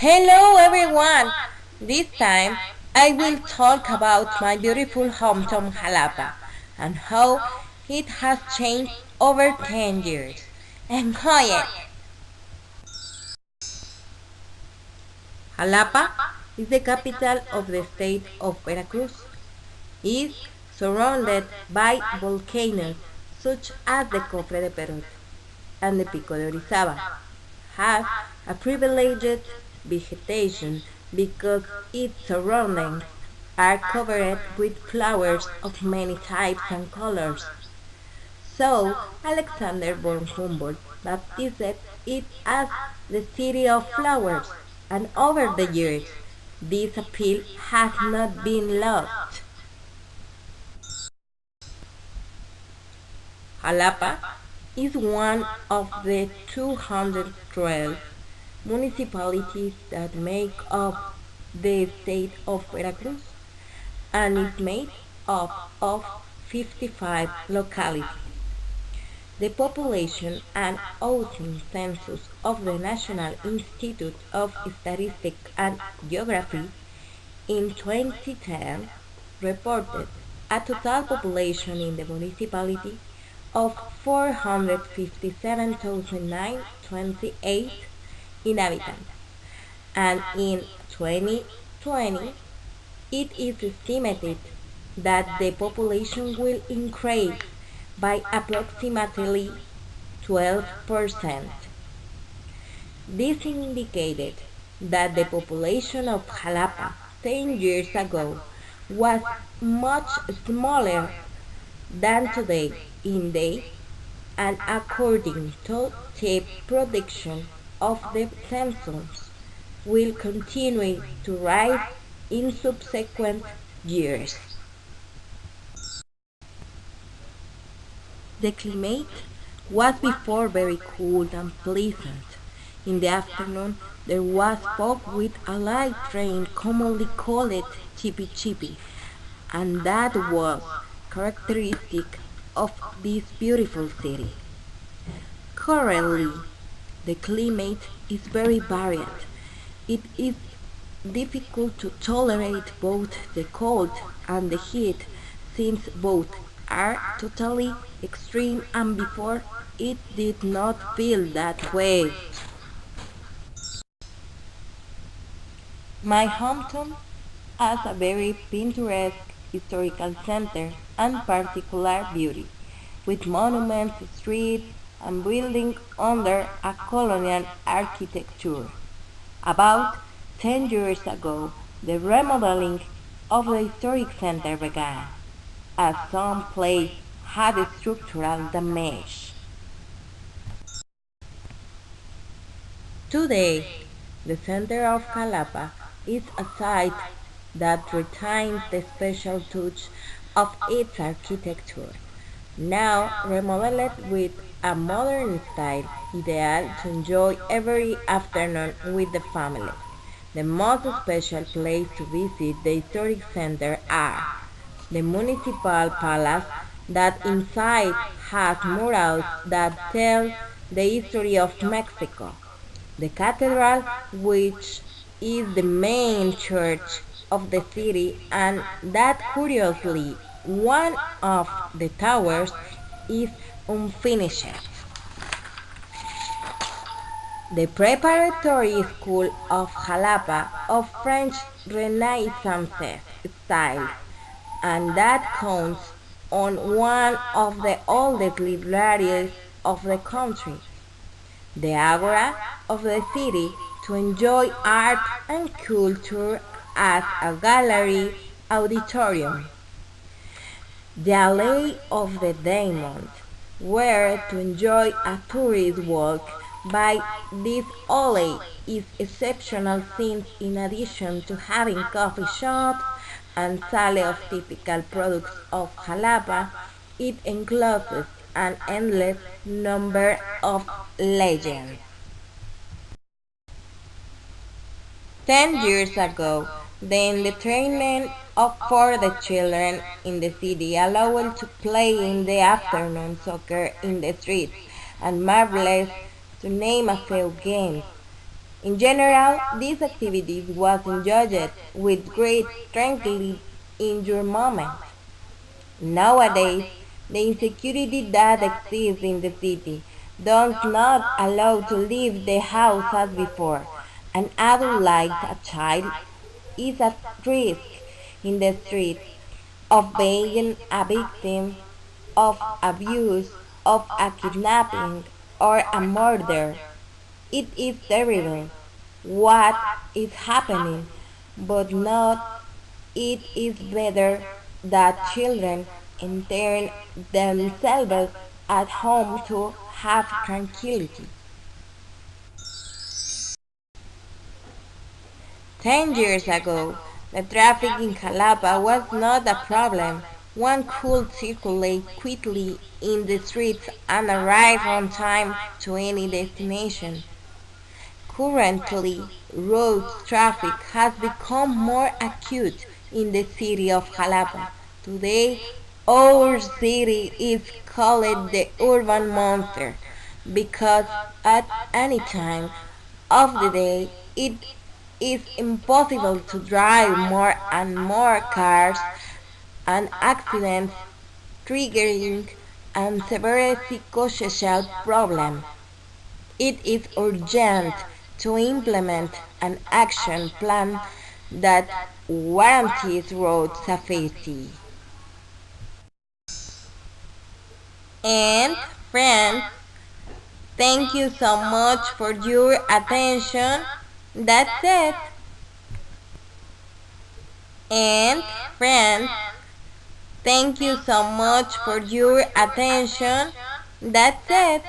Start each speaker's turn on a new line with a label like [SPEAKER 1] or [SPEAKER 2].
[SPEAKER 1] Hello everyone! This time I will talk about my beautiful hometown Jalapa and how it has changed over 10 years. Enjoy it! Jalapa is the capital of the state of Veracruz. It is surrounded by volcanoes such as the Cofre de Perot and the Pico de Orizaba, has a privileged vegetation because its surroundings are covered with flowers of many types and colors. So Alexander von Humboldt baptized it as the city of flowers, and over the years this appeal has not been lost. Jalapa is one of the 212 municipalities that make up the state of Veracruz and is made up of 55 localities. The population and housing census of the National Institute of Statistics and Geography in 2010 reported a total population in the municipality of 457,928 inhabitants, and in 2020 it is estimated that the population will increase by approximately 12%. This indicated that the population of Jalapa 10 years ago was much smaller than today in day, and according to the prediction of the census will continue to rise in subsequent years. The climate was before very cool and pleasant. In the afternoon there was fog with a light rain commonly called chippy chippy, and that was characteristic of this beautiful city. Currently, the climate is very varied. It is difficult to tolerate both the cold and the heat since both are totally extreme, and before it did not feel that way. My hometown has a very picturesque historical center and particular beauty, with monuments, streets, and buildings under a colonial architecture. About 10 years ago, the remodeling of the historic center began, as some places had structural damage. Today, the center of Jalapa is a site that retains the special touch of its architecture, now remodeled with a modern style ideal to enjoy every afternoon with the family. The most special place to visit the historic center are the municipal palace that inside has murals that tell the history of Mexico, the cathedral, which is the main church of the city, and that curiously one of the towers is unfinished. The preparatory school of Jalapa of French Renaissance style, and that counts on one of the oldest libraries of the country, the Agora of the city, to enjoy art and culture as a gallery auditorium, the Alley of the Diamond, where to enjoy a tourist walk by this alley is exceptional since in addition to having coffee shops and sale of typical products of Jalapa, it encloses an endless number of legends. 10 years ago, the entertainment for the children in the city allowed to play in the afternoon soccer in the streets and marbles, to name a few games. In general, these activities was enjoyed with great tranquility in your moment. Nowadays, the insecurity that exists in the city does not allow to leave the house as before. An adult like a child is at risk in the street of being a victim of abuse, of a kidnapping, or a murder. It is terrible what is happening, but not it is better that children intern themselves at home to have tranquility. 10 years ago, the traffic in Jalapa was not a problem. One could circulate quickly in the streets and arrive on time to any destination. Currently, road traffic has become more acute in the city of Jalapa. Today, our city is called the urban monster because at any time of the day it is impossible to drive more and more cars and accidents triggering and severe psychosocial problems. It is urgent to implement an action plan that guarantees road safety. And friends, thank you so much for your attention. That's it. And friends, thank you so much for your attention. That's it.